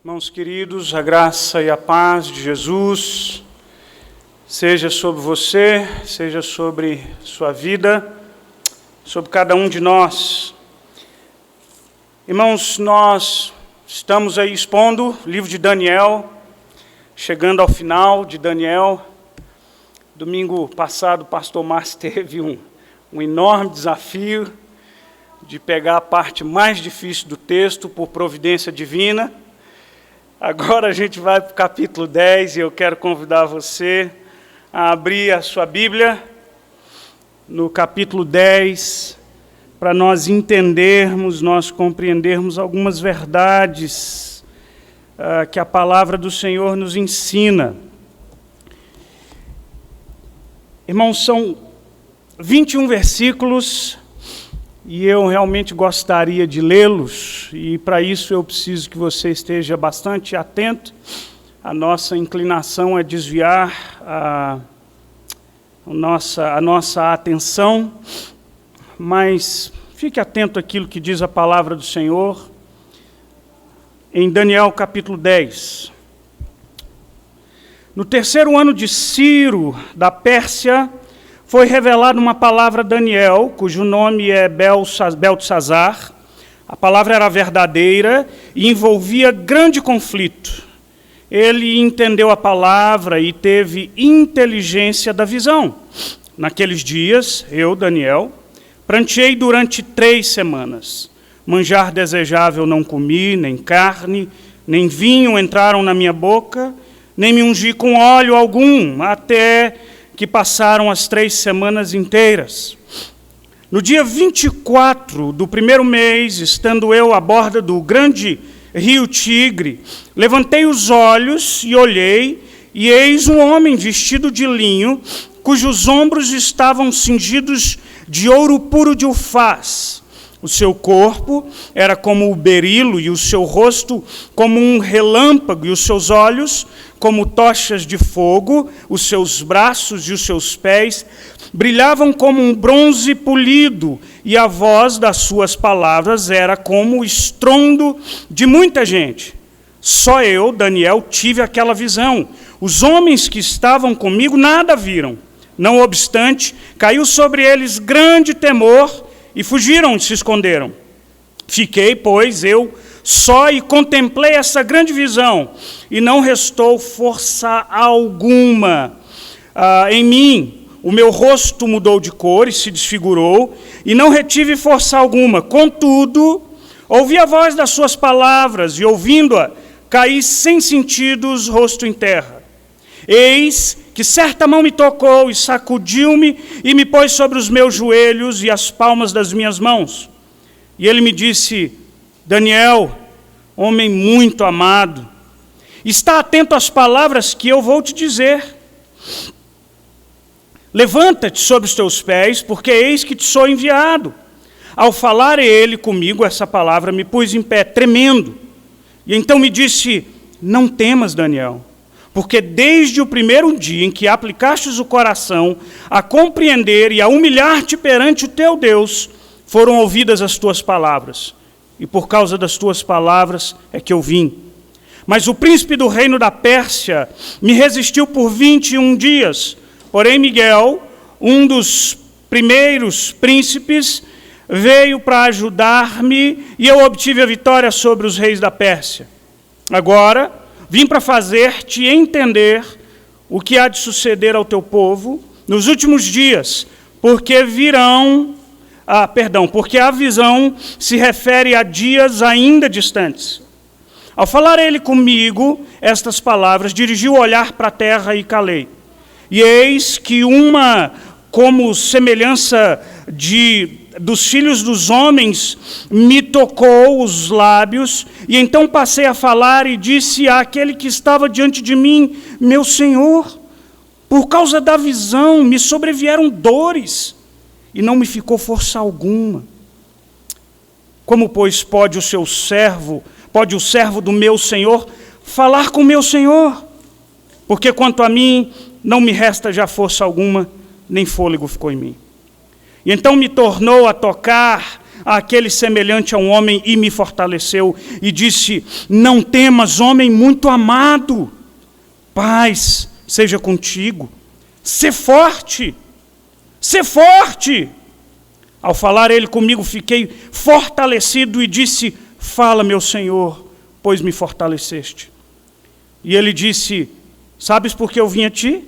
Irmãos queridos, a graça e a paz de Jesus seja sobre você, seja sobre sua vida, sobre cada um de nós. Irmãos, nós estamos aí expondo o livro de Daniel, chegando ao final de Daniel. Domingo passado, o pastor Márcio teve um enorme desafio de pegar a parte mais difícil do texto por providência divina. Agora a gente vai para o capítulo 10 e eu quero convidar você a abrir a sua Bíblia no capítulo 10 para nós entendermos, nós compreendermos algumas verdades que a palavra do Senhor nos ensina. Irmãos, são 21 versículos e eu realmente gostaria de lê-los, e para isso eu preciso que você esteja bastante atento. A nossa inclinação é desviar a nossa atenção, mas fique atento àquilo que diz a palavra do Senhor em Daniel capítulo 10. No terceiro ano de Ciro, da Pérsia, foi revelada uma palavra a Daniel, cujo nome é Beltesazar. A palavra era verdadeira e envolvia grande conflito. Ele entendeu a palavra e teve inteligência da visão. Naqueles dias, eu, Daniel, pranteei durante 3 semanas. Manjar desejável não comi, nem carne, nem vinho entraram na minha boca, nem me ungi com óleo algum, até que passaram as 3 semanas inteiras. No dia 24 do primeiro mês, estando eu à borda do grande rio Tigre, levantei os olhos e olhei, e eis um homem vestido de linho, cujos ombros estavam cingidos de ouro puro de Ufaz. O seu corpo era como o berilo, e o seu rosto como um relâmpago, e os seus olhos como tochas de fogo, os seus braços e os seus pés brilhavam como um bronze polido, e a voz das suas palavras era como o estrondo de muita gente. Só eu, Daniel, tive aquela visão. Os homens que estavam comigo nada viram. Não obstante, caiu sobre eles grande temor, e fugiram e se esconderam. Fiquei, pois, eu só e contemplei essa grande visão, e não restou força alguma em mim. O meu rosto mudou de cor e se desfigurou, e não retive força alguma. Contudo, ouvi a voz das suas palavras, e ouvindo-a, caí sem sentidos, rosto em terra. Eis que certa mão me tocou e sacudiu-me e me pôs sobre os meus joelhos e as palmas das minhas mãos. E ele me disse: Daniel, homem muito amado, está atento às palavras que eu vou te dizer. Levanta-te sobre os teus pés, porque eis que te sou enviado. Ao falar ele comigo, essa palavra me pôs em pé, tremendo. E então me disse: não temas, Daniel, porque desde o primeiro dia em que aplicastes o coração a compreender e a humilhar-te perante o teu Deus, foram ouvidas as tuas palavras, e por causa das tuas palavras é que eu vim. Mas o príncipe do reino da Pérsia me resistiu por 21 dias, porém Miguel, um dos primeiros príncipes, veio para ajudar-me, e eu obtive a vitória sobre os reis da Pérsia. Agora vim para fazer-te entender o que há de suceder ao teu povo nos últimos dias, porque a visão se refere a dias ainda distantes. Ao falar ele comigo estas palavras, dirigiu o olhar para a terra e calei. E eis que uma, como semelhança dos filhos dos homens, me tocou os lábios, e então passei a falar e disse àquele que estava diante de mim: meu Senhor, por causa da visão me sobrevieram dores, e não me ficou força alguma. Como, pois, pode o servo do meu Senhor falar com meu Senhor? Porque quanto a mim, não me resta já força alguma, nem fôlego ficou em mim. E então me tornou a tocar àquele semelhante a um homem e me fortaleceu. E disse: não temas, homem muito amado, paz seja contigo. Sê forte, sê forte. Ao falar ele comigo, fiquei fortalecido e disse: fala, meu Senhor, pois me fortaleceste. E ele disse: sabes por que eu vim a ti?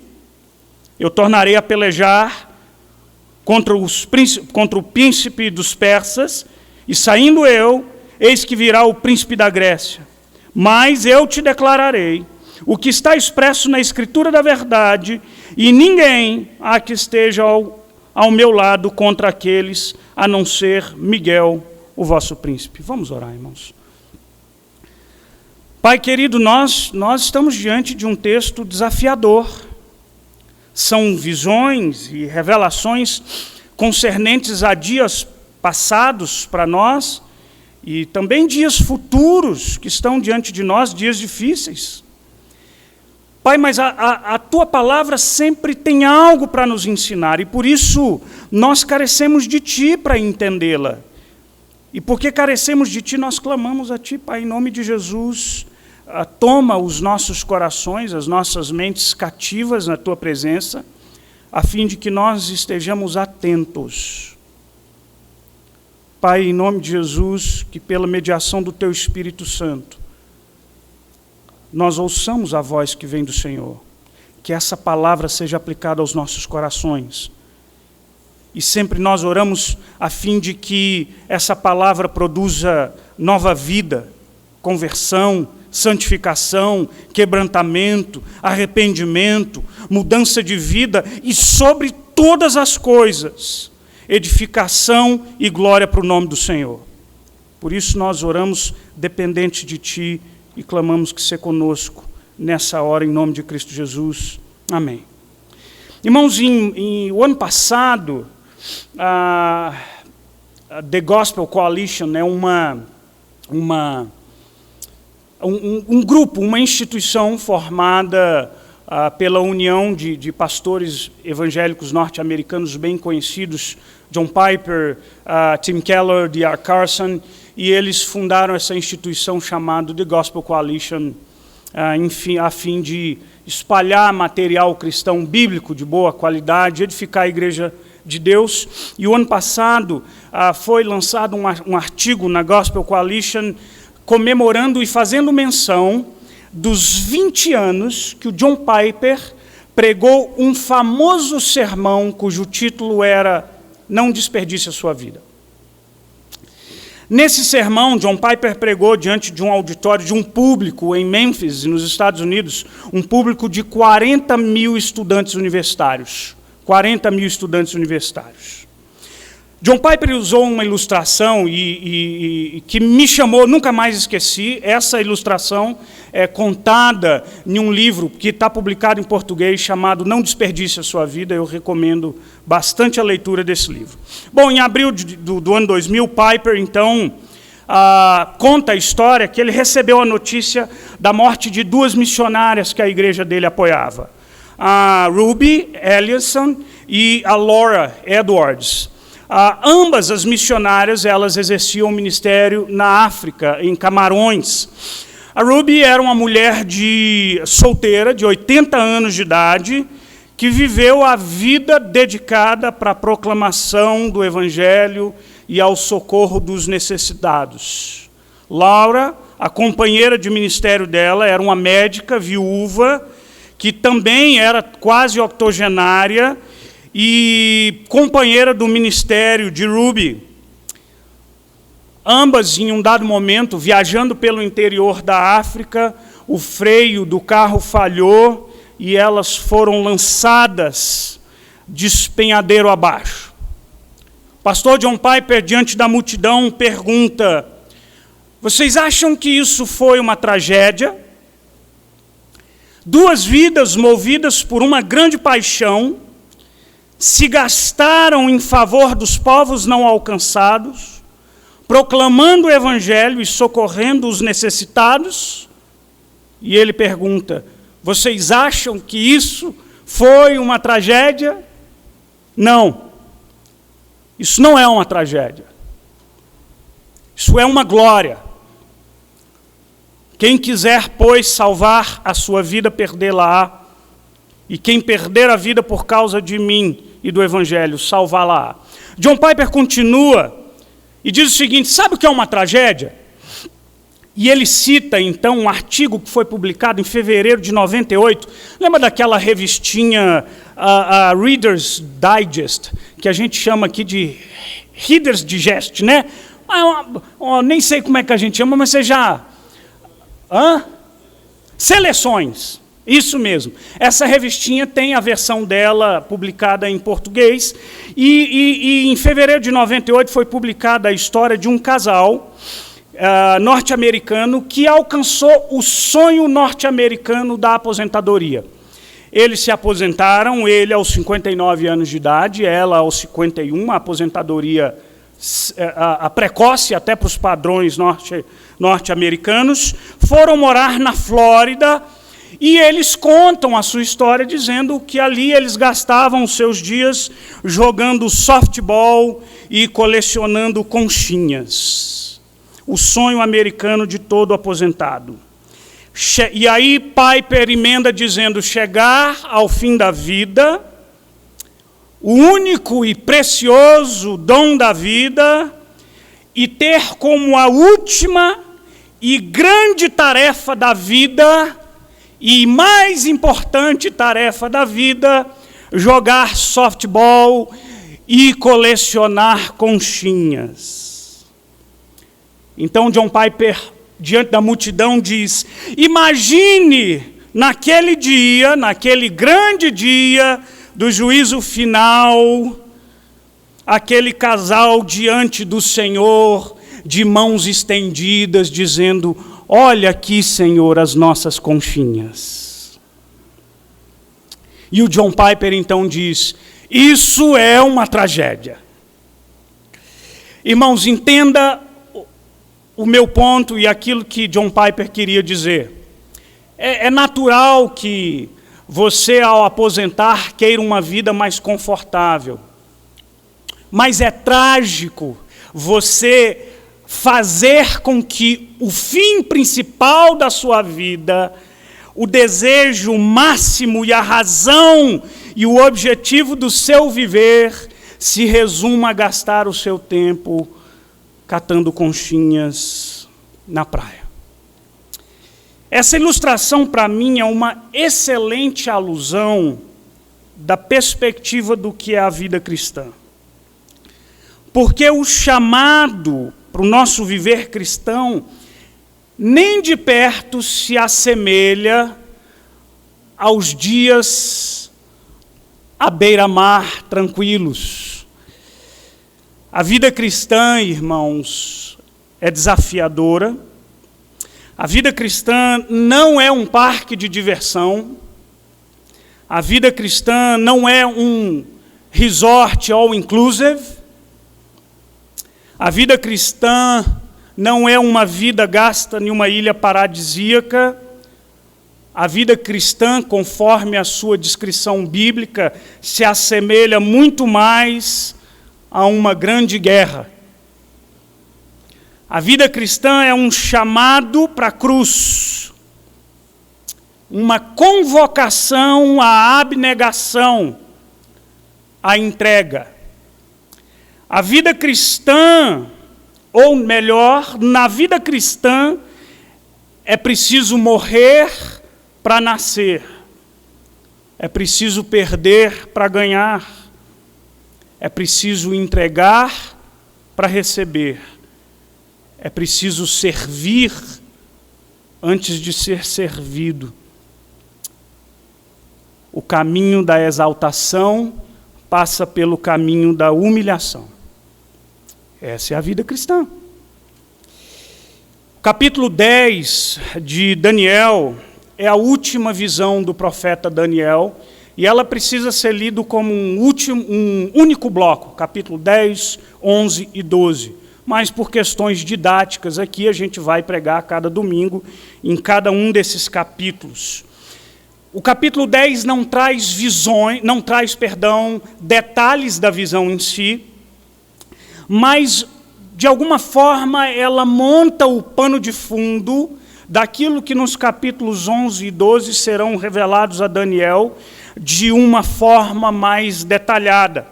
Eu tornarei a pelejar contra o príncipe dos persas, e saindo eu, eis que virá o príncipe da Grécia. Mas eu te declararei o que está expresso na Escritura da verdade, e ninguém há que esteja ao meu lado contra aqueles, a não ser Miguel, o vosso príncipe. Vamos orar, irmãos. Pai querido, nós estamos diante de um texto desafiador. São visões e revelações concernentes a dias passados para nós e também dias futuros que estão diante de nós, dias difíceis. Pai, mas a Tua palavra sempre tem algo para nos ensinar e por isso nós carecemos de Ti para entendê-la. E porque carecemos de Ti, nós clamamos a Ti, Pai, em nome de Jesus. Toma os nossos corações, as nossas mentes cativas na Tua presença, a fim de que nós estejamos atentos. Pai, em nome de Jesus, que pela mediação do Teu Espírito Santo, nós ouçamos a voz que vem do Senhor, que essa palavra seja aplicada aos nossos corações. E sempre nós oramos a fim de que essa palavra produza nova vida, conversão, santificação, quebrantamento, arrependimento, mudança de vida e, sobre todas as coisas, edificação e glória para o nome do Senhor. Por isso nós oramos dependente de Ti e clamamos que seja conosco nessa hora, em nome de Cristo Jesus. Amém. Irmãos, o ano passado, a The Gospel Coalition é um grupo, uma instituição formada pela união de pastores evangélicos norte-americanos bem conhecidos, John Piper, Tim Keller, D.R. Carson, e eles fundaram essa instituição chamada The Gospel Coalition, a fim de espalhar material cristão bíblico de boa qualidade, edificar a igreja de Deus. E o ano passado foi lançado um artigo na Gospel Coalition comemorando e fazendo menção dos 20 anos que o John Piper pregou um famoso sermão cujo título era Não Desperdice a Sua Vida. Nesse sermão, John Piper pregou diante de um auditório, de um público em Memphis, nos Estados Unidos, um público de 40 mil estudantes universitários. 40 mil estudantes universitários. John Piper usou uma ilustração que me chamou, nunca mais esqueci. Essa ilustração é contada em um livro que está publicado em português chamado Não Desperdice a Sua Vida. Eu recomendo bastante a leitura desse livro. Bom, em abril do ano 2000, Piper, então, conta a história que ele recebeu a notícia da morte de 2 missionárias que a igreja dele apoiava. A Ruby Ellison e a Laura Edwards. Ambas as missionárias, elas exerciam um ministério na África, em Camarões. A Ruby era uma mulher solteira, de 80 anos de idade, que viveu a vida dedicada para a proclamação do Evangelho e ao socorro dos necessitados. Laura, a companheira de ministério dela, era uma médica viúva, que também era quase octogenária, e companheira do ministério de Ruby. Ambas, em um dado momento, viajando pelo interior da África, o freio do carro falhou e elas foram lançadas despenhadeiro abaixo. O pastor John Piper, diante da multidão, pergunta: vocês acham que isso foi uma tragédia? 2 vidas movidas por uma grande paixão se gastaram em favor dos povos não alcançados, proclamando o Evangelho e socorrendo os necessitados? E ele pergunta: vocês acham que isso foi uma tragédia? Não. Isso não é uma tragédia. Isso é uma glória. Quem quiser, pois, salvar a sua vida, perdê-la-á. E quem perder a vida por causa de mim e do Evangelho, salvá-la-á. John Piper continua e diz o seguinte: sabe o que é uma tragédia? E ele cita, então, um artigo que foi publicado em fevereiro de 98. Lembra daquela revistinha, a Reader's Digest, que a gente chama aqui de Reader's Digest, né? Nem sei como é que a gente chama, mas você já... Seleções, isso mesmo. Essa revistinha tem a versão dela publicada em português. E em fevereiro de 98 foi publicada a história de um casal norte-americano que alcançou o sonho norte-americano da aposentadoria. Eles se aposentaram, ele aos 59 anos de idade, ela aos 51, a aposentadoria a precoce até para os padrões norte-americanos, foram morar na Flórida e eles contam a sua história dizendo que ali eles gastavam os seus dias jogando softball e colecionando conchinhas. O sonho americano de todo aposentado. E aí Piper emenda dizendo: chegar ao fim da vida, o único e precioso dom da vida, e ter como a última e grande tarefa da vida, e mais importante tarefa da vida, jogar softball e colecionar conchinhas. Então John Piper, diante da multidão, diz: imagine naquele dia, naquele grande dia do juízo final, aquele casal diante do Senhor, de mãos estendidas, dizendo: olha aqui, Senhor, as nossas conchinhas. E o John Piper então diz: isso é uma tragédia. Irmãos, entenda o meu ponto e aquilo que John Piper queria dizer. É natural que você, ao aposentar, queira uma vida mais confortável. Mas é trágico você fazer com que o fim principal da sua vida, o desejo máximo e a razão e o objetivo do seu viver, se resuma a gastar o seu tempo catando conchinhas na praia. Essa ilustração, para mim, é uma excelente alusão da perspectiva do que é a vida cristã. Porque o chamado para o nosso viver cristão nem de perto se assemelha aos dias à beira-mar tranquilos. A vida cristã, irmãos, é desafiadora. A vida cristã não é um parque de diversão. A vida cristã não é um resort all inclusive. A vida cristã não é uma vida gasta em uma ilha paradisíaca. A vida cristã, conforme a sua descrição bíblica, se assemelha muito mais a uma grande guerra. A vida cristã é um chamado para a cruz, uma convocação à abnegação, à entrega. A vida cristã, ou melhor, na vida cristã, é preciso morrer para nascer, é preciso perder para ganhar, é preciso entregar para receber. É preciso servir antes de ser servido. O caminho da exaltação passa pelo caminho da humilhação. Essa é a vida cristã. O capítulo 10 de Daniel é a última visão do profeta Daniel, e ela precisa ser lida como um único bloco, capítulo 10, 11 e 12. Mas por questões didáticas aqui, a gente vai pregar cada domingo em cada um desses capítulos. O capítulo 10 não traz detalhes da visão em si, mas de alguma forma, ela monta o pano de fundo daquilo que nos capítulos 11 e 12 serão revelados a Daniel de uma forma mais detalhada.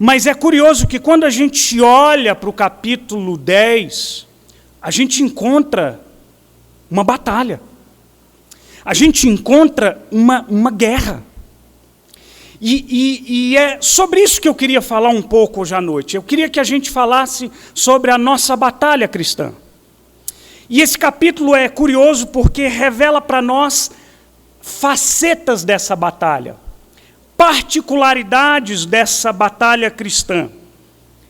Mas é curioso que quando a gente olha para o capítulo 10, a gente encontra uma batalha. A gente encontra uma guerra. E é sobre isso que eu queria falar um pouco hoje à noite. Eu queria que a gente falasse sobre a nossa batalha cristã. E esse capítulo é curioso porque revela para nós facetas dessa batalha, particularidades dessa batalha cristã,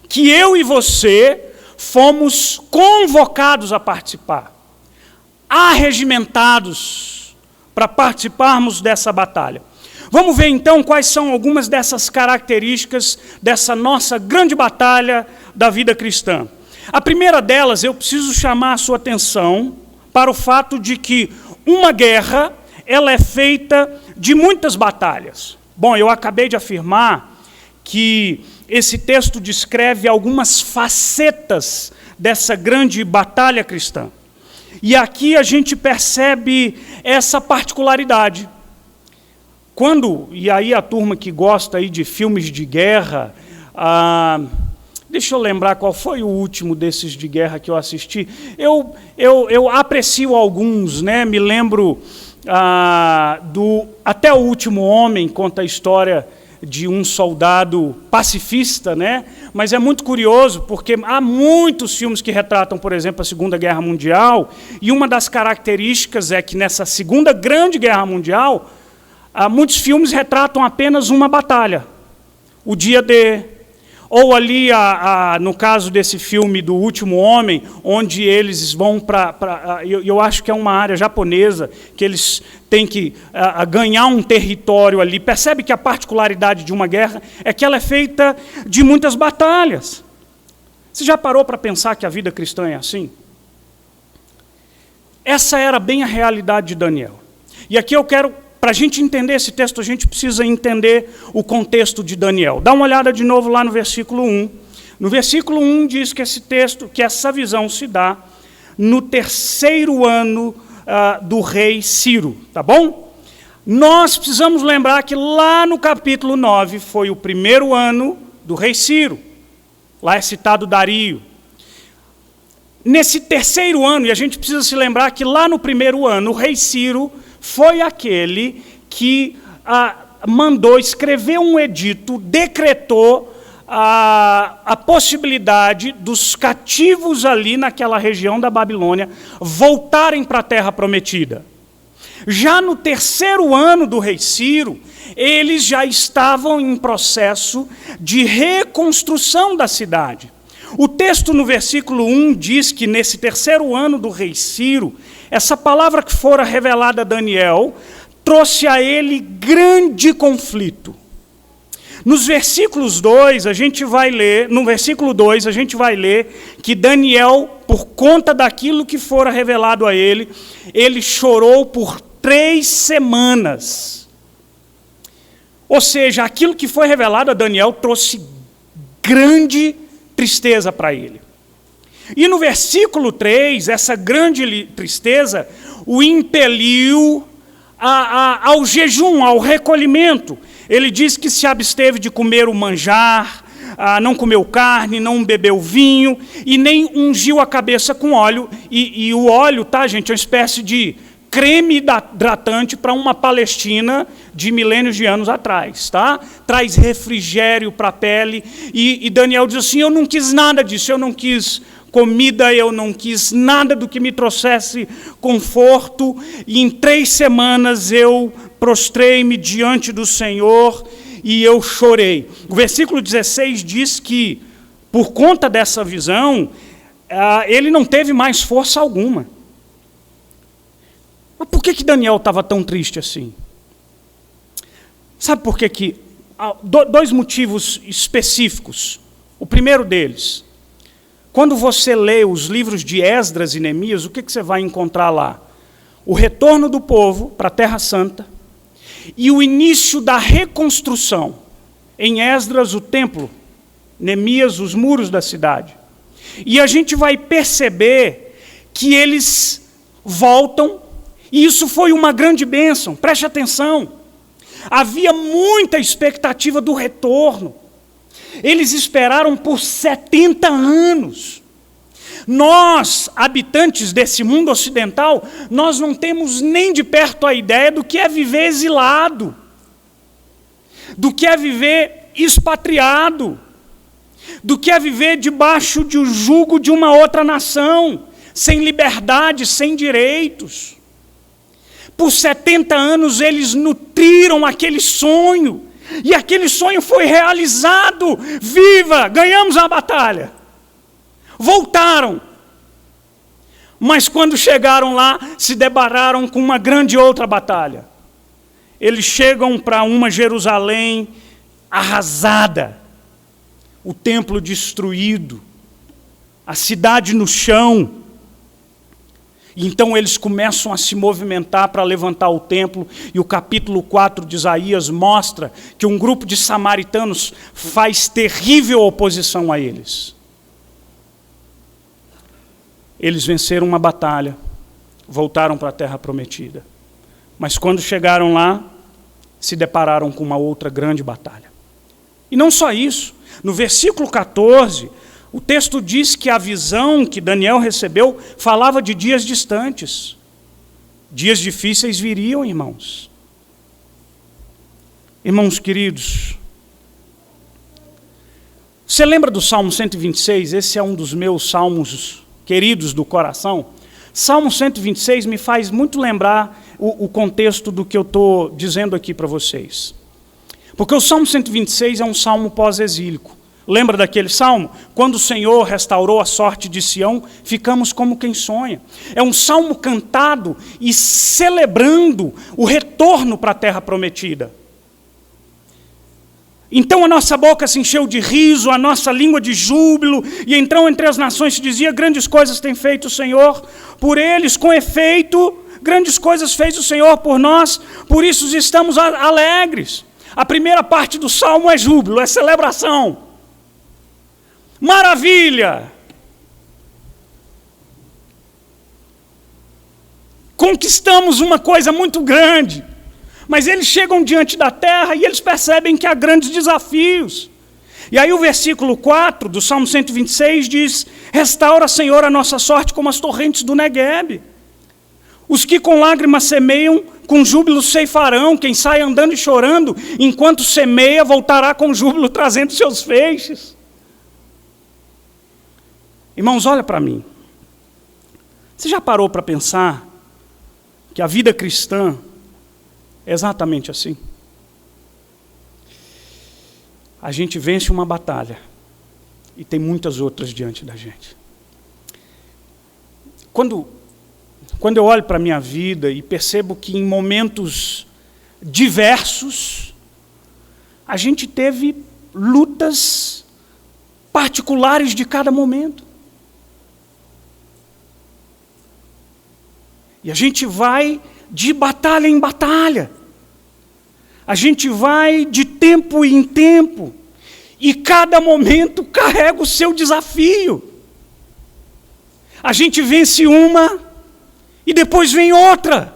que eu e você fomos convocados a participar, arregimentados para participarmos dessa batalha. Vamos ver então quais são algumas dessas características dessa nossa grande batalha da vida cristã. A primeira delas, eu preciso chamar a sua atenção para o fato de que uma guerra, ela é feita de muitas batalhas. Bom, eu acabei de afirmar que esse texto descreve algumas facetas dessa grande batalha cristã. E aqui a gente percebe essa particularidade. E aí a turma que gosta aí de filmes de guerra, deixa eu lembrar qual foi o último desses de guerra que eu assisti. Eu aprecio alguns, né? Me lembro Até o Último Homem, conta a história de um soldado pacifista, né? Mas é muito curioso, porque há muitos filmes que retratam, por exemplo, a Segunda Guerra Mundial, e uma das características é que nessa Segunda Grande Guerra Mundial, muitos filmes retratam apenas uma batalha, o dia D, ou ali, no caso desse filme do Último Homem, onde eles vão eu acho que é uma área japonesa, que eles têm que ganhar um território ali. Percebe que a particularidade de uma guerra é que ela é feita de muitas batalhas. Você já parou para pensar que a vida cristã é assim? Essa era bem a realidade de Daniel. E aqui eu quero... Para a gente entender esse texto, a gente precisa entender o contexto de Daniel. Dá uma olhada de novo lá no versículo 1. No versículo 1 diz que essa visão se dá no 3º ano do rei Ciro, tá bom? Nós precisamos lembrar que lá no capítulo 9 foi o 1º ano do rei Ciro. Lá é citado Dario. Nesse 3º ano, e a gente precisa se lembrar que lá no 1º ano, o rei Ciro foi aquele que mandou escrever um edito, decretou a possibilidade dos cativos ali naquela região da Babilônia voltarem para a terra prometida. Já no 3º ano do rei Ciro, eles já estavam em processo de reconstrução da cidade. O texto no versículo 1 diz que nesse 3º ano do rei Ciro, essa palavra que fora revelada a Daniel trouxe a ele grande conflito. No versículo 2, a gente vai ler que Daniel, por conta daquilo que fora revelado a ele, ele chorou por 3 semanas. Ou seja, aquilo que foi revelado a Daniel trouxe grande tristeza para ele. E no versículo 3, essa grande tristeza o impeliu ao jejum, ao recolhimento. Ele diz que se absteve de comer o manjar, não comeu carne, não bebeu vinho, e nem ungiu a cabeça com óleo. E o óleo, tá, gente, é uma espécie de creme hidratante para uma Palestina de milênios de anos atrás, tá? Traz refrigério para a pele. E Daniel diz assim, eu não quis nada disso, eu não quis comida, eu não quis nada do que me trouxesse conforto, e em 3 semanas eu prostrei-me diante do Senhor e eu chorei. O versículo 16 diz que, por conta dessa visão, ele não teve mais força alguma. Mas por que Daniel estava tão triste assim? Sabe por que? 2 motivos específicos. O primeiro deles, quando você lê os livros de Esdras e Neemias, o que você vai encontrar lá? O retorno do povo para a Terra Santa e o início da reconstrução. Em Esdras, o templo, Neemias, os muros da cidade. E a gente vai perceber que eles voltam, e isso foi uma grande bênção. Preste atenção. Havia muita expectativa do retorno. Eles esperaram por 70 anos. Nós, habitantes desse mundo ocidental, nós não temos nem de perto a ideia do que é viver exilado, do que é viver expatriado, do que é viver debaixo do jugo de uma outra nação, sem liberdade, sem direitos. Por 70 anos eles nutriram aquele sonho, e aquele sonho foi realizado. Viva! Ganhamos a batalha. Voltaram. Mas quando chegaram lá, se depararam com uma grande outra batalha. Eles chegam para uma Jerusalém arrasada, o templo destruído, a cidade no chão. Então eles começam a se movimentar para levantar o templo, e o capítulo 4 de Isaías mostra que um grupo de samaritanos faz terrível oposição a eles. Eles venceram uma batalha, voltaram para a terra prometida. Mas quando chegaram lá, se depararam com uma outra grande batalha. E não só isso, no versículo 14, o texto diz que a visão que Daniel recebeu falava de dias distantes. Dias difíceis viriam, irmãos. Irmãos queridos, você lembra do Salmo 126? Esse é um dos meus salmos queridos do coração. Salmo 126 me faz muito lembrar o contexto do que eu estou dizendo aqui para vocês. Porque o Salmo 126 é um salmo pós-exílico. Lembra daquele salmo? Quando o Senhor restaurou a sorte de Sião, ficamos como quem sonha. É um salmo cantado e celebrando o retorno para a terra prometida. Então a nossa boca se encheu de riso, a nossa língua de júbilo, e então entre as nações se dizia: grandes coisas tem feito o Senhor por eles, com efeito, grandes coisas fez o Senhor por nós, por isso estamos alegres. A primeira parte do salmo é júbilo, é celebração. Maravilha! Conquistamos uma coisa muito grande. Mas eles chegam diante da terra e eles percebem que há grandes desafios. E aí o versículo 4 do Salmo 126 diz: restaura, Senhor, a nossa sorte como as torrentes do Neguebe. Os que com lágrimas semeiam, com júbilo ceifarão. Quem sai andando e chorando, enquanto semeia, voltará com júbilo trazendo seus feixes. Irmãos, olha para mim. Você já parou para pensar que a vida cristã é exatamente assim? A gente vence uma batalha e tem muitas outras diante da gente. Quando eu olho para a minha vida e percebo que em momentos diversos a gente teve lutas particulares de cada momento. E a gente vai de batalha em batalha. A gente vai de tempo em tempo. E cada momento carrega o seu desafio. A gente vence uma e depois vem outra.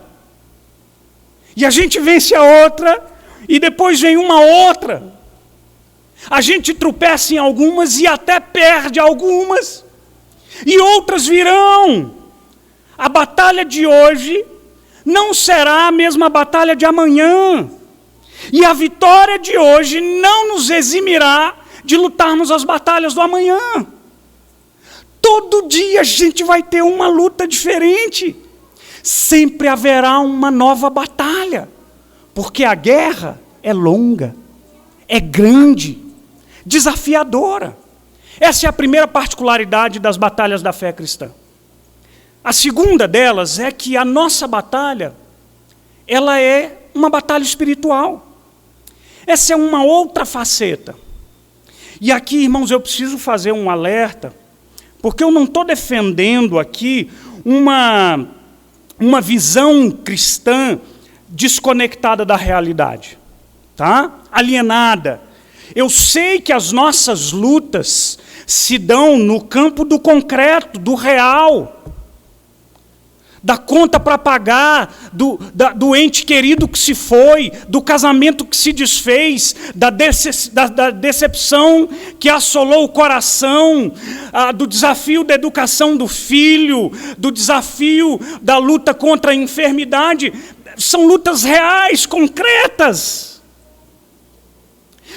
E a gente vence a outra e depois vem uma outra. A gente tropeça em algumas e até perde algumas. E outras virão. A batalha de hoje não será a mesma batalha de amanhã. E a vitória de hoje não nos eximirá de lutarmos as batalhas do amanhã. Todo dia a gente vai ter uma luta diferente. Sempre haverá uma nova batalha. Porque a guerra é longa, é grande, desafiadora. Essa é a primeira particularidade das batalhas da fé cristã. A segunda delas é que a nossa batalha, ela é uma batalha espiritual. Essa é uma outra faceta. E aqui, irmãos, eu preciso fazer um alerta, porque eu não estou defendendo aqui uma visão cristã desconectada da realidade, tá? Alienada. Eu sei que as nossas lutas se dão no campo do concreto, do real, da conta para pagar, do ente querido que se foi, do casamento que se desfez, da decepção que assolou o coração, do desafio da educação do filho, do desafio da luta contra a enfermidade. São lutas reais, concretas.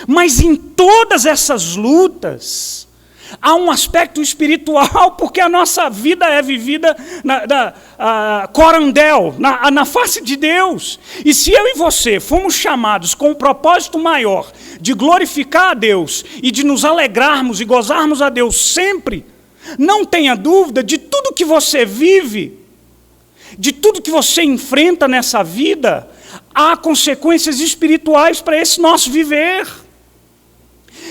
Mas em todas essas lutas, há um aspecto espiritual, porque a nossa vida é vivida corandel, na face de Deus. E se eu e você fomos chamados com um propósito maior de glorificar a Deus e de nos alegrarmos e gozarmos a Deus sempre, não tenha dúvida, de tudo que você vive, de tudo que você enfrenta nessa vida, há consequências espirituais para esse nosso viver.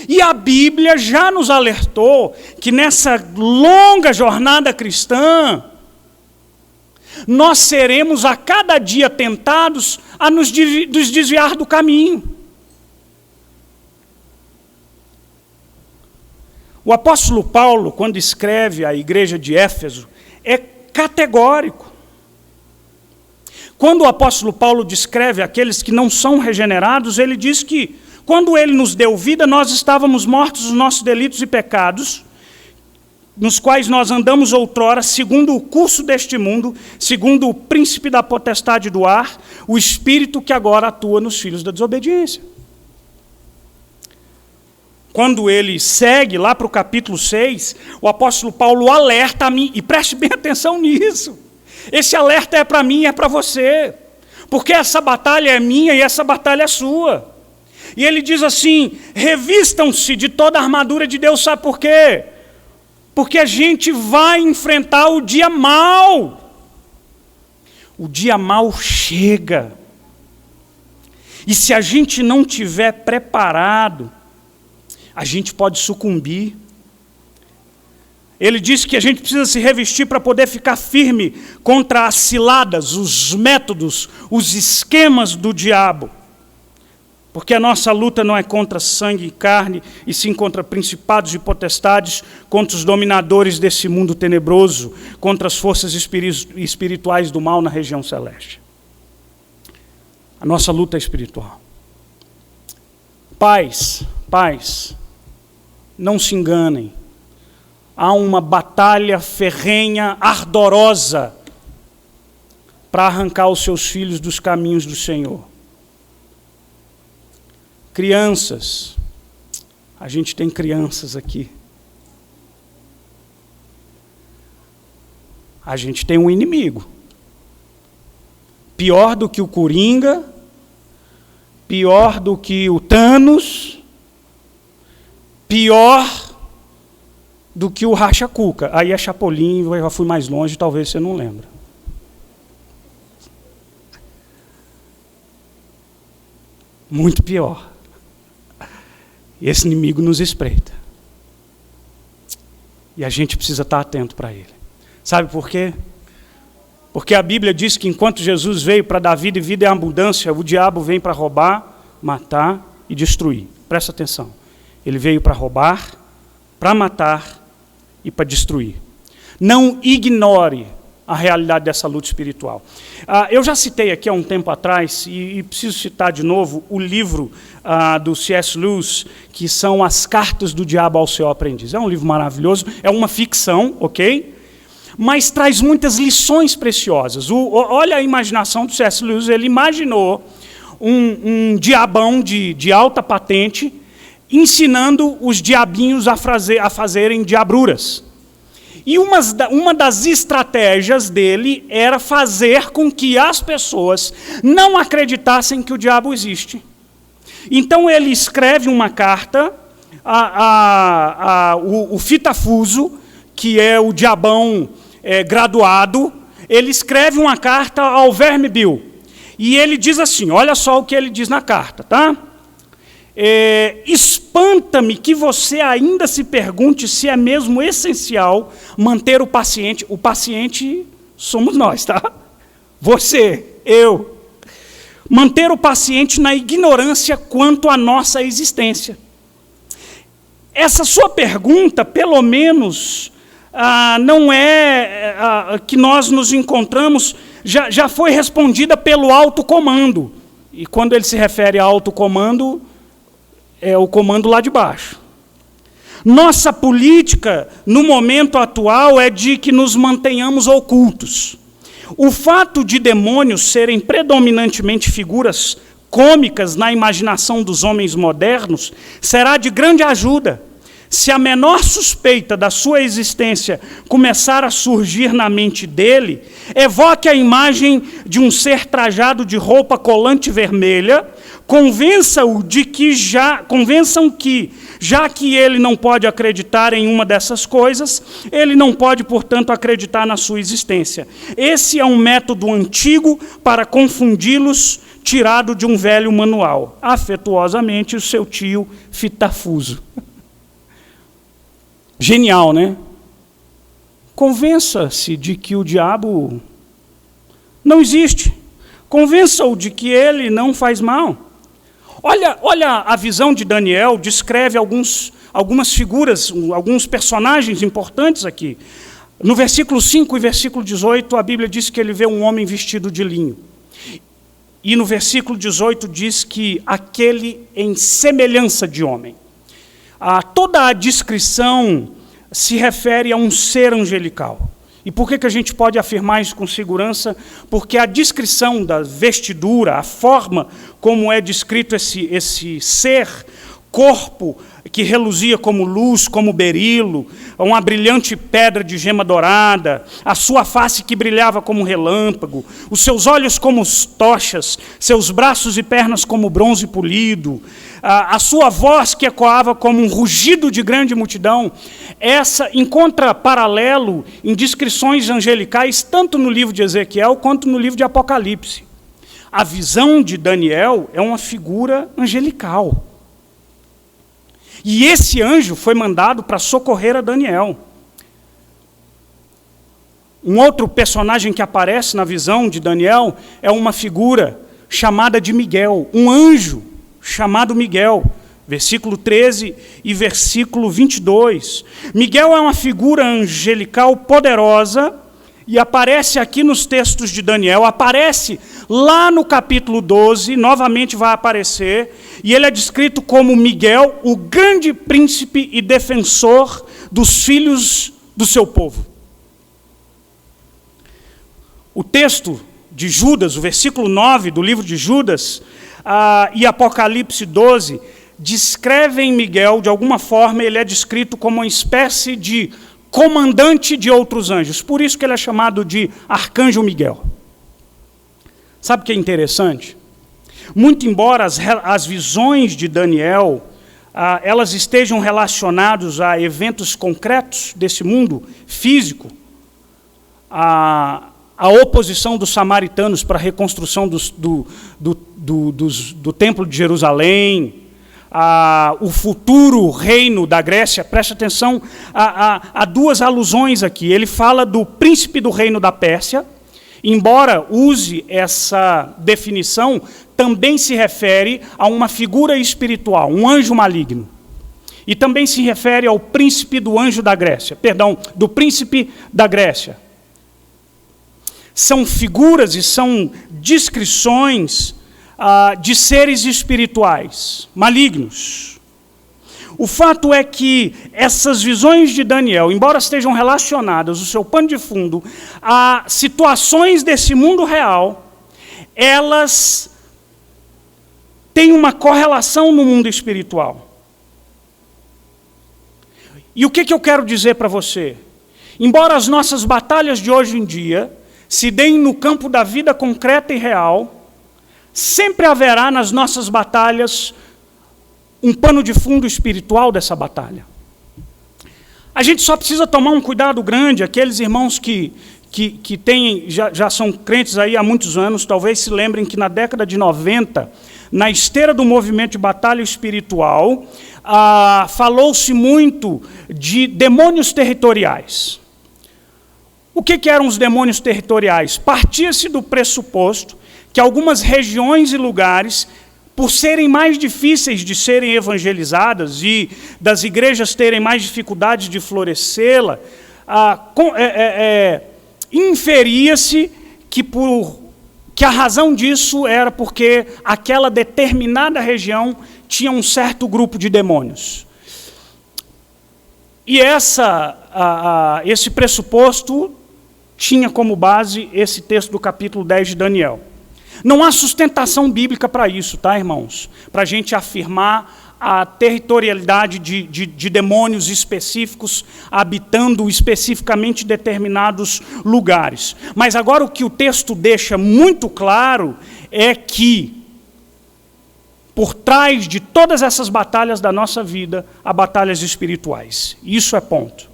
E a Bíblia já nos alertou que nessa longa jornada cristã, nós seremos a cada dia tentados a nos desviar do caminho. O apóstolo Paulo, quando escreve à igreja de Éfeso, é categórico. Quando o apóstolo Paulo descreve aqueles que não são regenerados, ele diz que quando ele nos deu vida, nós estávamos mortos nos nossos delitos e pecados, nos quais nós andamos outrora, segundo o curso deste mundo, segundo o príncipe da potestade do ar, o espírito que agora atua nos filhos da desobediência. Quando ele segue lá para o capítulo 6, o apóstolo Paulo alerta a mim, e preste bem atenção nisso. Esse alerta é para mim e é para você, porque essa batalha é minha e essa batalha é sua. E ele diz assim: revistam-se de toda a armadura de Deus, sabe por quê? Porque a gente vai enfrentar o dia mau. O dia mau chega. E se a gente não estiver preparado, a gente pode sucumbir. Ele diz que a gente precisa se revestir para poder ficar firme contra as ciladas, os métodos, os esquemas do diabo. Porque a nossa luta não é contra sangue e carne, e sim contra principados e potestades, contra os dominadores desse mundo tenebroso, contra as forças espirituais do mal na região celeste. A nossa luta é espiritual. Pais, não se enganem. Há uma batalha ferrenha, ardorosa, para arrancar os seus filhos dos caminhos do Senhor. Crianças, a gente tem crianças aqui. A gente tem um inimigo. Pior do que o Coringa, pior do que o Thanos, pior do que o Racha-Cuca. Aí é Chapolin, eu já fui mais longe, talvez você não lembra. Muito pior. Esse inimigo nos espreita. E a gente precisa estar atento para ele. Sabe por quê? Porque a Bíblia diz que enquanto Jesus veio para dar vida e vida em abundância, o diabo vem para roubar, matar e destruir. Presta atenção. Ele veio para roubar, para matar e para destruir. Não ignore a realidade dessa luta espiritual. Eu já citei aqui há um tempo atrás, e preciso citar de novo, o livro do C.S. Lewis, que são As Cartas do Diabo ao Seu Aprendiz. É um livro maravilhoso, é uma ficção, ok? Mas traz muitas lições preciosas. Olha a imaginação do C.S. Lewis, ele imaginou um diabão de alta patente ensinando os diabinhos a fazerem diabruras. E uma das estratégias dele era fazer com que as pessoas não acreditassem que o diabo existe. Então ele escreve uma carta, o Fitafuso, que é o diabão graduado, ele escreve uma carta ao Verme Bill. E ele diz assim, olha só o que ele diz na carta, tá? Espanta-me que você ainda se pergunte se é mesmo essencial manter o paciente somos nós, tá? Você, eu. Manter o paciente na ignorância quanto à nossa existência. essa sua pergunta, pelo menos, não é que nós nos encontramos, já foi respondida pelo alto comando. E quando ele se refere a alto comando, é o comando lá de baixo. Nossa política, no momento atual, é de que nos mantenhamos ocultos. O fato de demônios serem predominantemente figuras cômicas na imaginação dos homens modernos será de grande ajuda. Se a menor suspeita da sua existência começar a surgir na mente dele, evoque a imagem de um ser trajado de roupa colante vermelha, convençam que, já que ele não pode acreditar em uma dessas coisas, ele não pode, portanto, acreditar na sua existência. Esse é um método antigo para confundi-los, tirado de um velho manual. Afetuosamente, o seu tio Fitafuso. Genial, né? Convença-se de que o diabo não existe. Convença-o de que ele não faz mal. Olha a visão de Daniel, descreve algumas figuras, alguns personagens importantes aqui. No versículo 5 e versículo 18, a Bíblia diz que ele vê um homem vestido de linho. E no versículo 18 diz que aquele em semelhança de homem. Toda a descrição se refere a um ser angelical. E por que a gente pode afirmar isso com segurança? Porque a descrição da vestidura, a forma como é descrito esse ser, corpo que reluzia como luz, como berilo, uma brilhante pedra de gema dourada, a sua face que brilhava como relâmpago, os seus olhos como tochas, seus braços e pernas como bronze polido, a sua voz que ecoava como um rugido de grande multidão. Essa encontra paralelo em descrições angelicais, tanto no livro de Ezequiel quanto no livro de Apocalipse. A visão de Daniel é uma figura angelical. E esse anjo foi mandado para socorrer a Daniel. Um outro personagem que aparece na visão de Daniel é uma figura chamada de Miguel, um anjo chamado Miguel, versículo 13 e versículo 22. Miguel é uma figura angelical poderosa e aparece aqui nos textos de Daniel, aparece lá no capítulo 12, novamente vai aparecer, e ele é descrito como Miguel, o grande príncipe e defensor dos filhos do seu povo. O texto de Judas, o versículo 9 do livro de Judas, e Apocalipse 12, descrevem Miguel, de alguma forma, ele é descrito como uma espécie de comandante de outros anjos. Por isso que ele é chamado de Arcanjo Miguel. Sabe o que é interessante? Muito embora as visões de Daniel, elas estejam relacionadas a eventos concretos desse mundo físico, a oposição dos samaritanos para a reconstrução do Templo de Jerusalém, o futuro reino da Grécia, preste atenção, há duas alusões aqui. Ele fala do príncipe do reino da Pérsia, embora use essa definição, também se refere a uma figura espiritual, um anjo maligno. E também se refere ao príncipe do anjo da Grécia, do príncipe da Grécia. São figuras e são descrições de seres espirituais, malignos. O fato é que essas visões de Daniel, embora estejam relacionadas, o seu pano de fundo, a situações desse mundo real, elas têm uma correlação no mundo espiritual. E o que eu quero dizer para você? Embora as nossas batalhas de hoje em dia se deem no campo da vida concreta e real, sempre haverá nas nossas batalhas um pano de fundo espiritual dessa batalha. A gente só precisa tomar um cuidado grande, aqueles irmãos que já são crentes aí há muitos anos, talvez se lembrem que na década de 90, na esteira do movimento de batalha espiritual, falou-se muito de demônios territoriais. O que eram os demônios territoriais? Partia-se do pressuposto que algumas regiões e lugares por serem mais difíceis de serem evangelizadas e das igrejas terem mais dificuldades de florescê-la, inferia-se que a razão disso era porque aquela determinada região tinha um certo grupo de demônios. E esse pressuposto tinha como base esse texto do capítulo 10 de Daniel. Não há sustentação bíblica para isso, tá, irmãos? Para a gente afirmar a territorialidade de demônios específicos habitando especificamente determinados lugares. Mas agora o que o texto deixa muito claro é que, por trás de todas essas batalhas da nossa vida, há batalhas espirituais. Isso é ponto.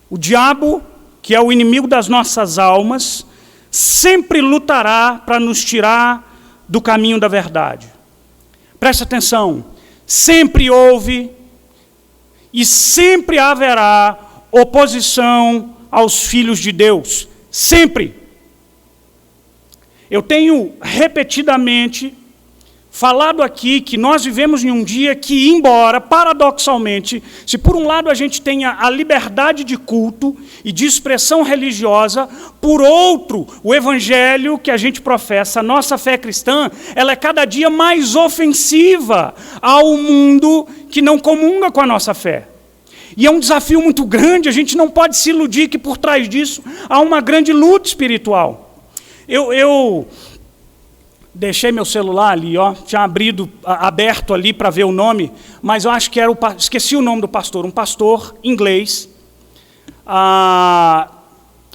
O diabo, que é o inimigo das nossas almas, sempre lutará para nos tirar do caminho da verdade. Preste atenção, sempre houve e sempre haverá oposição aos filhos de Deus. Sempre. Eu tenho repetidamente falado aqui que nós vivemos em um dia que, embora, paradoxalmente, se por um lado a gente tenha a liberdade de culto e de expressão religiosa, por outro, o evangelho que a gente professa, a nossa fé cristã, ela é cada dia mais ofensiva ao mundo que não comunga com a nossa fé. E é um desafio muito grande, a gente não pode se iludir que por trás disso há uma grande luta espiritual. Eu deixei meu celular ali, tinha aberto ali para ver o nome, mas eu acho que esqueci o nome do pastor, um pastor inglês,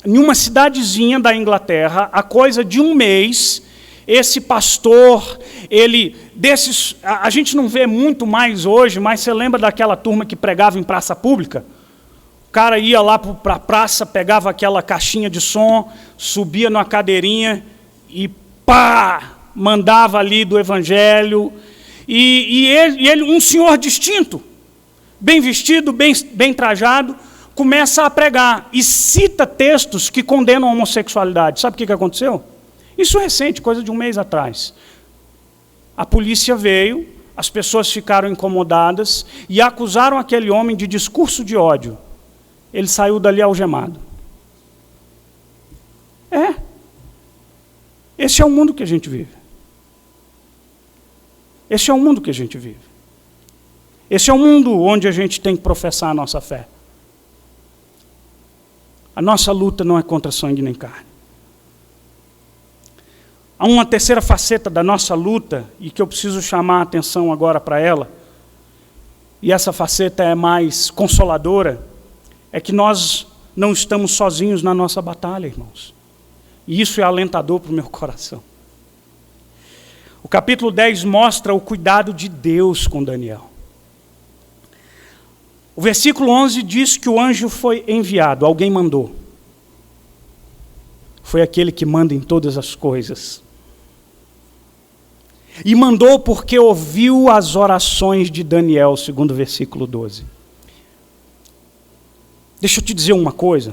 em uma cidadezinha da Inglaterra, há coisa de um mês, esse pastor, a gente não vê muito mais hoje, mas você lembra daquela turma que pregava em praça pública? O cara ia lá para a praça, pegava aquela caixinha de som, subia numa cadeirinha e pá! Mandava ali do evangelho, e ele, um senhor distinto, bem vestido, bem trajado, começa a pregar e cita textos que condenam a homossexualidade. Sabe o que aconteceu? Isso é recente, coisa de um mês atrás. A polícia veio, as pessoas ficaram incomodadas e acusaram aquele homem de discurso de ódio. Ele saiu dali algemado. Esse é o mundo que a gente vive. Esse é o mundo que a gente vive. Esse é o mundo onde a gente tem que professar a nossa fé. A nossa luta não é contra sangue nem carne. Há uma terceira faceta da nossa luta, e que eu preciso chamar a atenção agora para ela, e essa faceta é mais consoladora, é que nós não estamos sozinhos na nossa batalha, irmãos. E isso é alentador para o meu coração. O capítulo 10 mostra o cuidado de Deus com Daniel. O versículo 11 diz que o anjo foi enviado, alguém mandou. Foi aquele que manda em todas as coisas. E mandou porque ouviu as orações de Daniel, segundo o versículo 12. Deixa eu te dizer uma coisa.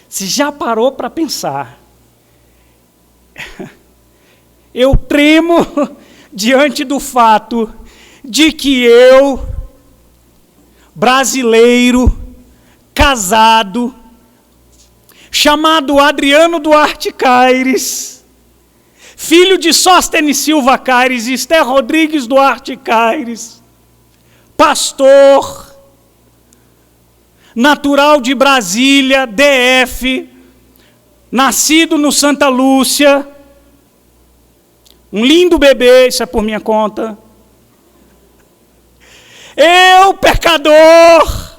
Você já parou para pensar? Eu tremo diante do fato de que eu, brasileiro, casado, chamado Adriano Duarte Caires, filho de Sóstenes Silva Caires e Esther Rodrigues Duarte Caires, pastor, natural de Brasília, DF, nascido no Santa Lúcia, um lindo bebê, isso é por minha conta. Eu, pecador,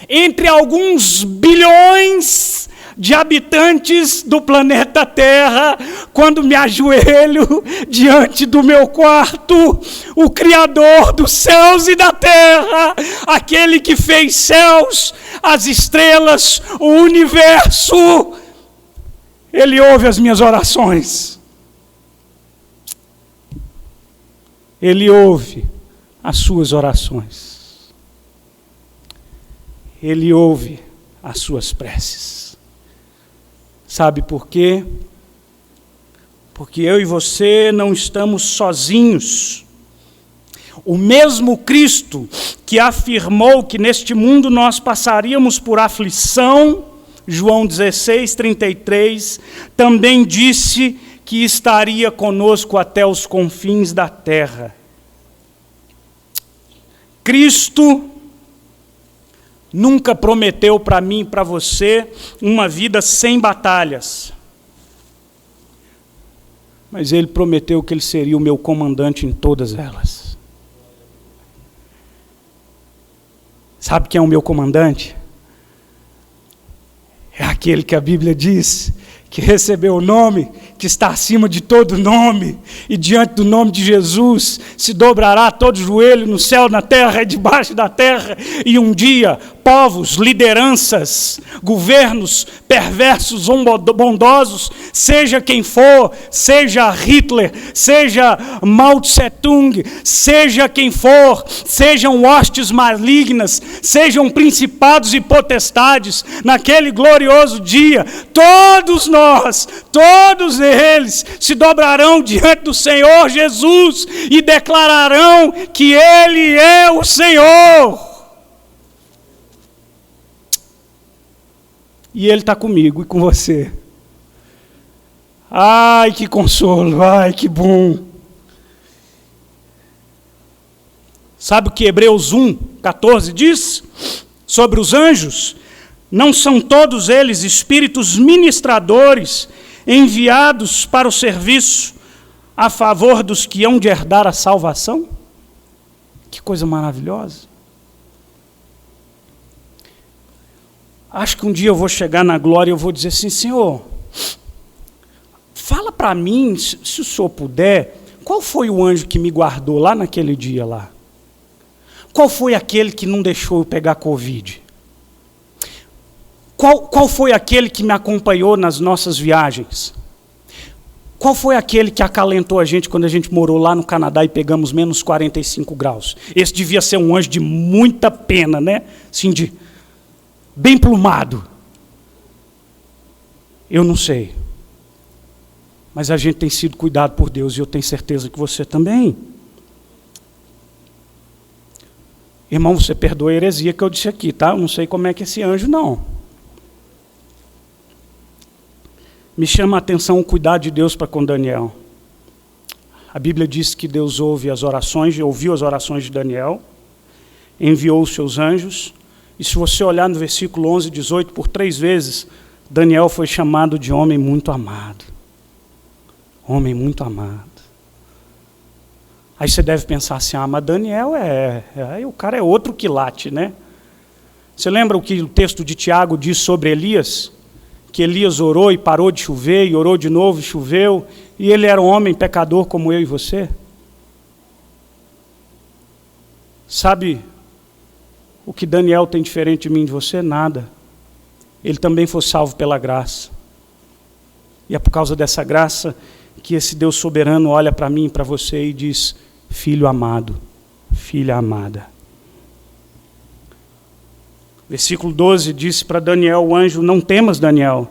entre alguns bilhões de habitantes do planeta Terra, quando me ajoelho diante do meu quarto, o Criador dos céus e da terra, aquele que fez céus, as estrelas, o universo, Ele ouve as minhas orações. Ele ouve as suas orações. Ele ouve as suas preces. Sabe por quê? porque eu e você não estamos sozinhos. O mesmo Cristo que afirmou que neste mundo nós passaríamos por aflição, João 16:33, também disse que estaria conosco até os confins da terra. Cristo nunca prometeu para mim e para você uma vida sem batalhas. Mas Ele prometeu que Ele seria o meu comandante em todas elas. Sabe quem é o meu comandante? É aquele que a Bíblia diz que recebeu o nome que está acima de todo nome, e diante do nome de Jesus se dobrará todo joelho no céu, na terra e debaixo da terra, e um dia povos, lideranças, governos perversos ou bondosos, seja quem for, seja Hitler, seja Mao Tse Tung, seja quem for, sejam hostes malignas, sejam principados e potestades, naquele glorioso dia, todos nós, todos eles se dobrarão diante do Senhor Jesus e declararão que Ele é o Senhor. E Ele está comigo e com você. Ai, que consolo, ai, que bom. Sabe o que Hebreus 1:14 diz sobre os anjos? Não são todos eles espíritos ministradores enviados para o serviço a favor dos que hão de herdar a salvação? Que coisa maravilhosa. Acho que um dia eu vou chegar na glória e eu vou dizer assim: Senhor, fala para mim, se o Senhor puder, qual foi o anjo que me guardou lá naquele dia lá? Qual foi aquele que não deixou eu pegar Covid? Qual foi aquele que me acompanhou nas nossas viagens? Qual foi aquele que acalentou a gente quando a gente morou lá no Canadá e pegamos menos 45 graus? Esse devia ser um anjo de muita pena, né? Assim, bem plumado. Eu não sei. Mas a gente tem sido cuidado por Deus e eu tenho certeza que você também. Irmão, você perdoa a heresia que eu disse aqui, tá? Eu não sei como é que é esse anjo, não. Me chama a atenção o cuidado de Deus para com Daniel. A Bíblia diz que Deus ouviu as orações de Daniel, enviou os seus anjos, e se você olhar no versículo 11 e 18, por 3 vezes, Daniel foi chamado de homem muito amado. Homem muito amado. Aí você deve pensar assim: mas Daniel o cara é outro quilate, né? Você lembra o que o texto de Tiago diz sobre Elias? Que Elias orou e parou de chover, e orou de novo e choveu, e ele era um homem pecador como eu e você? Sabe o que Daniel tem diferente de mim e de você? Nada. Ele também foi salvo pela graça. E é por causa dessa graça que esse Deus soberano olha para mim e para você e diz: filho amado, filha amada. Versículo 12 disse para Daniel, o anjo: não temas, Daniel,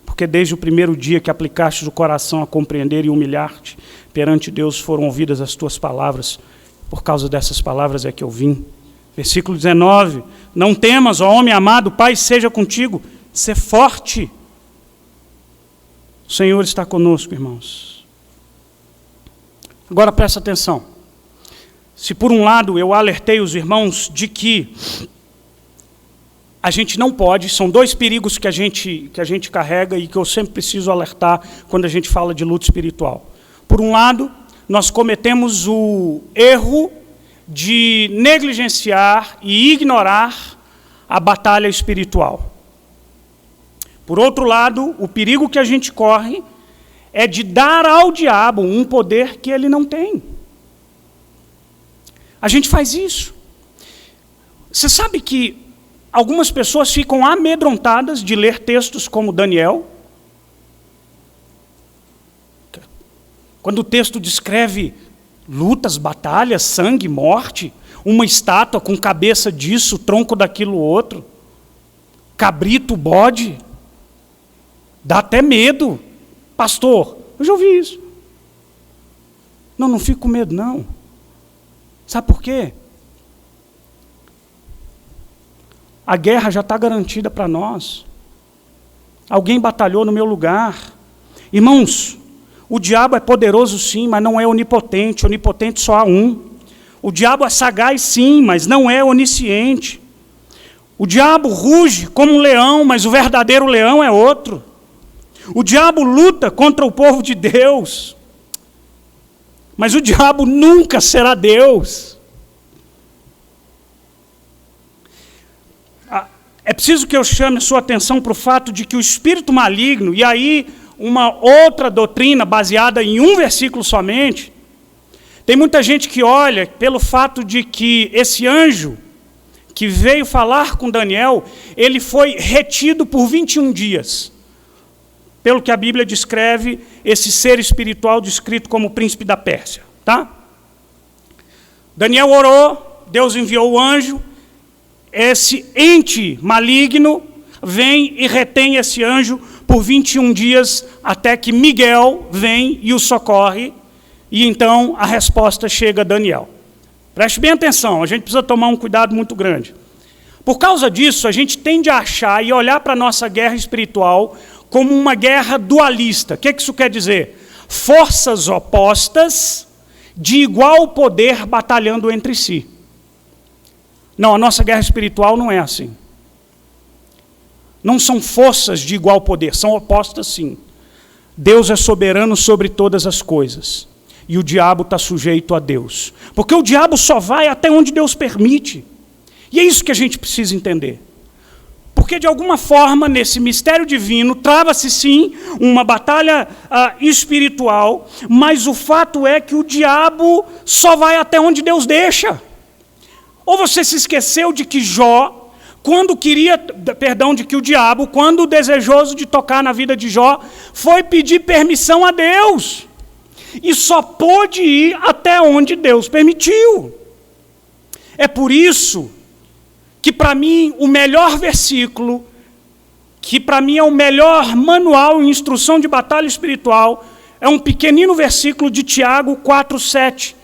porque desde o primeiro dia que aplicaste o coração a compreender e humilhar-te perante Deus foram ouvidas as tuas palavras. Por causa dessas palavras é que eu vim. Versículo 19: não temas, ó homem amado, Pai seja contigo, sê forte. O Senhor está conosco, irmãos. Agora presta atenção. Se por um lado eu alertei os irmãos de que a gente não pode, são 2 perigos que a gente carrega e que eu sempre preciso alertar quando a gente fala de luta espiritual. Por um lado, nós cometemos o erro de negligenciar e ignorar a batalha espiritual. Por outro lado, o perigo que a gente corre é de dar ao diabo um poder que ele não tem. A gente faz isso. Você sabe que algumas pessoas ficam amedrontadas de ler textos como Daniel. Quando o texto descreve lutas, batalhas, sangue, morte, uma estátua com cabeça disso, tronco daquilo outro, cabrito, bode, dá até medo. Pastor, eu já ouvi isso. Não fico com medo, não. Sabe por quê? A guerra já está garantida para nós. Alguém batalhou no meu lugar. Irmãos, o diabo é poderoso sim, mas não é onipotente. Onipotente só há um. O diabo é sagaz sim, mas não é onisciente. O diabo ruge como um leão, mas o verdadeiro leão é outro. O diabo luta contra o povo de Deus, mas o diabo nunca será Deus. É preciso que eu chame a sua atenção para o fato de que o espírito maligno, e aí uma outra doutrina baseada em um versículo somente, tem muita gente que olha pelo fato de que esse anjo que veio falar com Daniel, ele foi retido por 21 dias. Pelo que a Bíblia descreve, esse ser espiritual descrito como o príncipe da Pérsia. Tá? Daniel orou, Deus enviou o anjo, esse ente maligno vem e retém esse anjo por 21 dias, até que Miguel vem e o socorre, e então a resposta chega a Daniel. Preste bem atenção, a gente precisa tomar um cuidado muito grande. Por causa disso, a gente tende a achar e olhar para a nossa guerra espiritual como uma guerra dualista. O que isso quer dizer? Forças opostas de igual poder batalhando entre si. Não, a nossa guerra espiritual não é assim. Não são forças de igual poder, são opostas sim. Deus é soberano sobre todas as coisas. E o diabo está sujeito a Deus. Porque o diabo só vai até onde Deus permite. E é isso que a gente precisa entender. Porque, de alguma forma, nesse mistério divino, trava-se sim uma batalha espiritual, mas o fato é que o diabo só vai até onde Deus deixa. Ou você se esqueceu de que de que o diabo, quando desejoso de tocar na vida de Jó, foi pedir permissão a Deus. E só pôde ir até onde Deus permitiu. É por isso que, para mim, o melhor versículo, que para mim é o melhor manual e instrução de batalha espiritual, é um pequenino versículo de Tiago 4:7.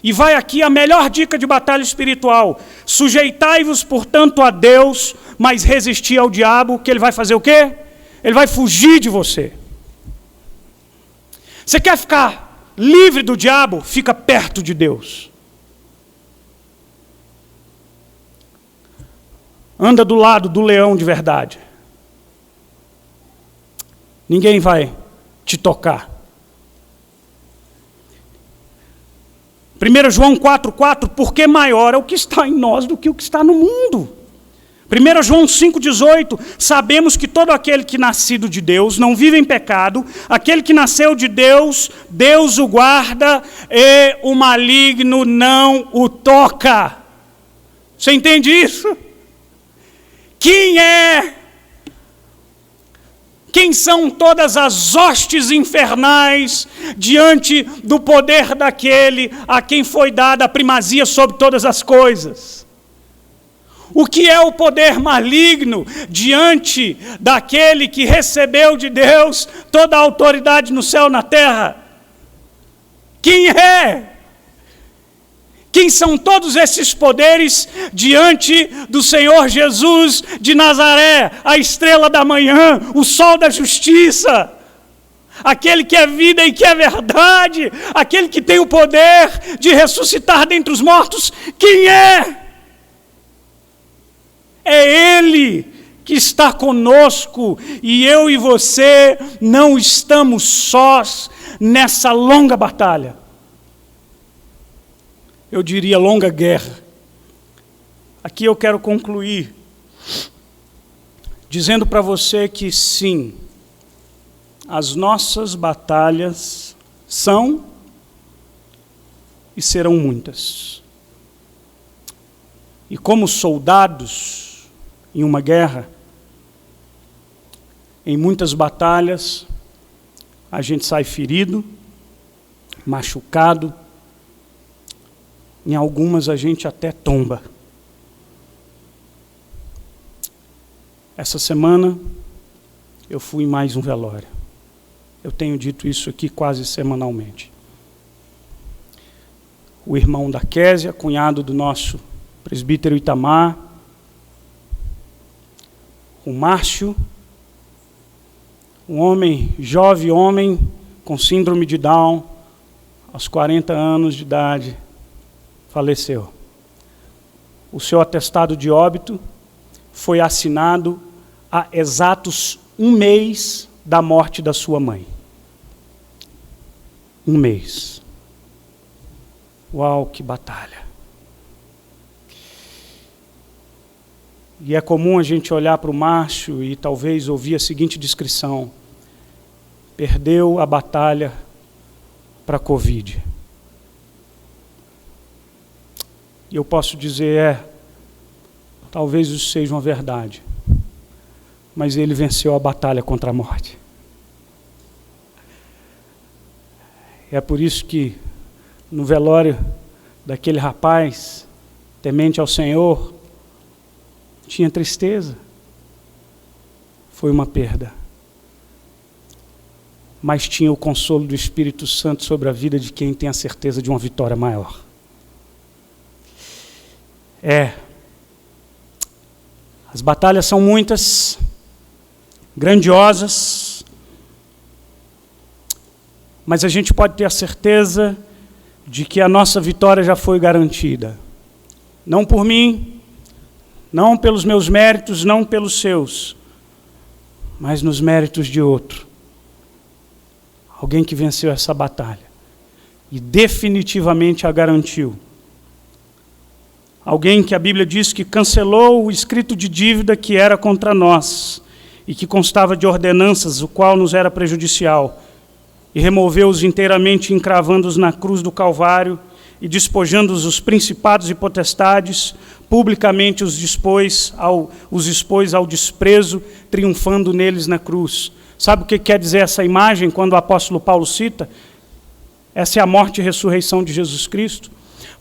E vai aqui a melhor dica de batalha espiritual. Sujeitai-vos, portanto, a Deus, mas resisti ao diabo, que ele vai fazer o quê? Ele vai fugir de você. Você quer ficar livre do diabo? Fica perto de Deus. Anda do lado do leão de verdade. Ninguém vai te tocar. 1 João 4,4, porque maior é o que está em nós do que o que está no mundo. 1 João 5,18, sabemos que todo aquele que nascido de Deus não vive em pecado, aquele que nasceu de Deus, Deus o guarda e o maligno não o toca. Você entende isso? Quem são todas as hostes infernais diante do poder daquele a quem foi dada a primazia sobre todas as coisas? O que é o poder maligno diante daquele que recebeu de Deus toda a autoridade no céu e na terra? Quem é? Quem são todos esses poderes diante do Senhor Jesus de Nazaré, a estrela da manhã, o sol da justiça, aquele que é vida e que é verdade, aquele que tem o poder de ressuscitar dentre os mortos? Quem é? É Ele que está conosco, e eu e você não estamos sós nessa longa batalha. Eu diria longa guerra. Aqui eu quero concluir dizendo para você que sim, as nossas batalhas são e serão muitas. E como soldados em uma guerra, em muitas batalhas, a gente sai ferido, machucado, em algumas a gente até tomba. Essa semana eu fui em mais um velório. Eu tenho dito isso aqui quase semanalmente. o irmão da Késia, cunhado do nosso presbítero Itamar, o Márcio, um homem, jovem homem com síndrome de Down, aos 40 anos de idade, faleceu. O seu atestado de óbito foi assinado há exatos 1 mês da morte da sua mãe. 1 mês. Uau, que batalha. E é comum a gente olhar para o Márcio e talvez ouvir a seguinte descrição: perdeu a batalha para a Covid. E eu posso dizer, talvez isso seja uma verdade, mas ele venceu a batalha contra a morte. É por isso que no velório daquele rapaz, temente ao Senhor, tinha tristeza. Foi uma perda. Mas tinha o consolo do Espírito Santo sobre a vida de quem tem a certeza de uma vitória maior. As batalhas são muitas, grandiosas, mas a gente pode ter a certeza de que a nossa vitória já foi garantida. Não por mim, não pelos meus méritos, não pelos seus, mas nos méritos de outro. Alguém que venceu essa batalha e definitivamente a garantiu. Alguém que a Bíblia diz que cancelou o escrito de dívida que era contra nós e que constava de ordenanças, o qual nos era prejudicial, e removeu-os inteiramente, encravando-os na cruz do Calvário e despojando-os os principados e potestades, publicamente os expôs ao desprezo, triunfando neles na cruz. Sabe o que quer dizer essa imagem quando o apóstolo Paulo cita? Essa é a morte e ressurreição de Jesus Cristo.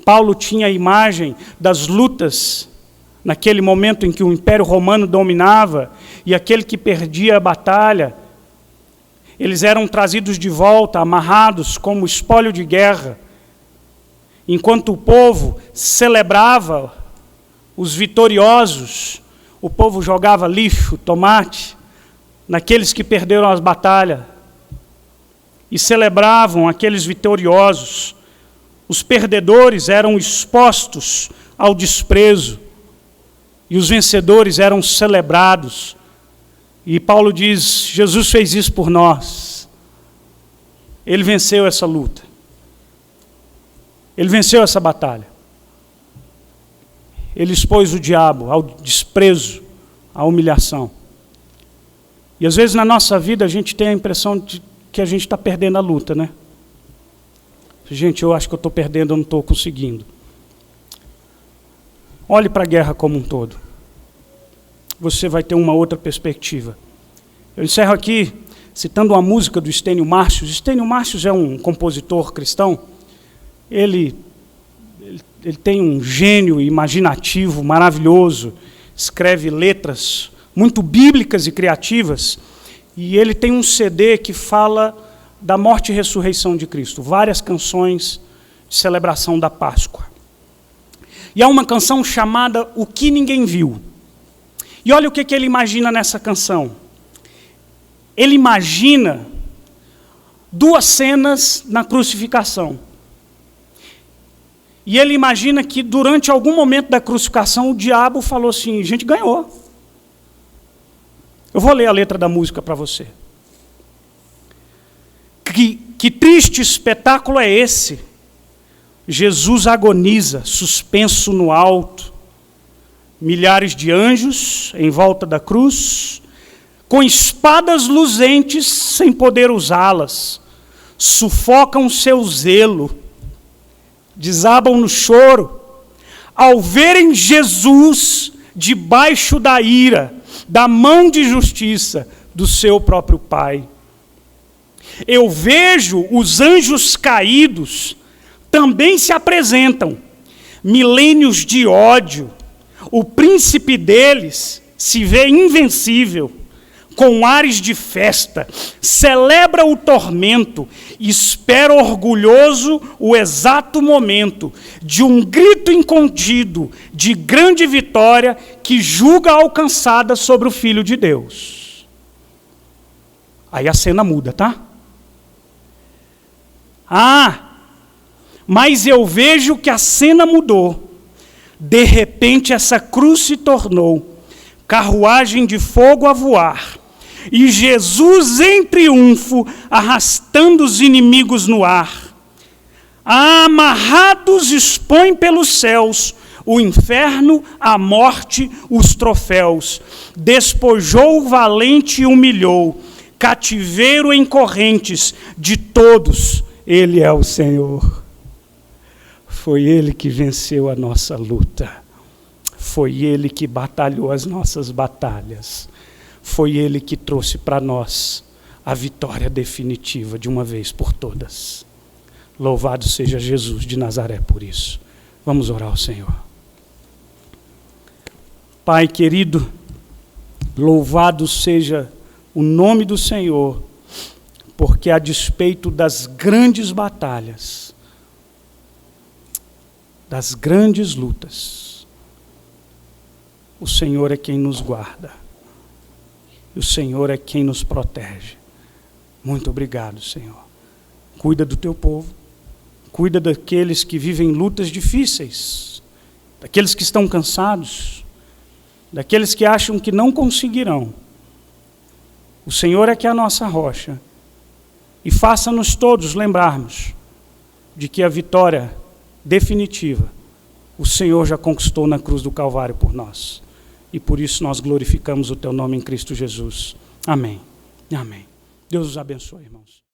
Paulo tinha a imagem das lutas, naquele momento em que o Império Romano dominava, e aquele que perdia a batalha, eles eram trazidos de volta, amarrados como espólio de guerra, enquanto o povo celebrava os vitoriosos, o povo jogava lixo, tomate, naqueles que perderam as batalhas, e celebravam aqueles vitoriosos. Os perdedores eram expostos ao desprezo, e os vencedores eram celebrados. E Paulo diz, Jesus fez isso por nós. Ele venceu essa luta. Ele venceu essa batalha. Ele expôs o diabo ao desprezo, à humilhação. E às vezes na nossa vida a gente tem a impressão de que a gente está perdendo a luta, né? Gente, eu acho que eu estou perdendo, eu não estou conseguindo. Olhe para a guerra como um todo. Você vai ter uma outra perspectiva. Eu encerro aqui citando uma música do Estênio Márcios. Estênio Márcios é um compositor cristão. Ele tem um gênio imaginativo maravilhoso, escreve letras muito bíblicas e criativas, e ele tem um CD que fala da morte e ressurreição de Cristo, várias canções de celebração da Páscoa. E há uma canção chamada O Que Ninguém Viu. E olha o que ele imagina nessa canção. Ele imagina 2 cenas na crucificação. E ele imagina que durante algum momento da crucificação o diabo falou assim, a gente ganhou. Eu vou ler a letra da música para você. Que triste espetáculo é esse? Jesus agoniza, suspenso no alto. Milhares de anjos em volta da cruz, com espadas luzentes sem poder usá-las, sufocam seu zelo, desabam no choro, ao verem Jesus debaixo da ira, da mão de justiça do seu próprio Pai. Eu vejo os anjos caídos, também se apresentam, milênios de ódio. O príncipe deles se vê invencível, com ares de festa, celebra o tormento, espera orgulhoso o exato momento de um grito incontido de grande vitória que julga alcançada sobre o Filho de Deus. Aí a cena muda, tá? Mas eu vejo que a cena mudou. De repente essa cruz se tornou carruagem de fogo a voar, e Jesus em triunfo, arrastando os inimigos no ar. Amarrados expõe pelos céus o inferno, a morte, os troféus. Despojou o valente e humilhou, cativeiro em correntes de todos. Ele é o Senhor. Foi Ele que venceu a nossa luta. Foi Ele que batalhou as nossas batalhas. Foi Ele que trouxe para nós a vitória definitiva de uma vez por todas. Louvado seja Jesus de Nazaré por isso. Vamos orar ao Senhor. Pai querido, louvado seja o nome do Senhor, porque a despeito das grandes batalhas, das grandes lutas, o Senhor é quem nos guarda. O Senhor é quem nos protege. Muito obrigado, Senhor. Cuida do teu povo. Cuida daqueles que vivem lutas difíceis. Daqueles que estão cansados. Daqueles que acham que não conseguirão. O Senhor é que é a nossa rocha. E faça-nos todos lembrarmos de que a vitória definitiva o Senhor já conquistou na cruz do Calvário por nós. E por isso nós glorificamos o teu nome em Cristo Jesus. Amém. Amém. Deus os abençoe, irmãos.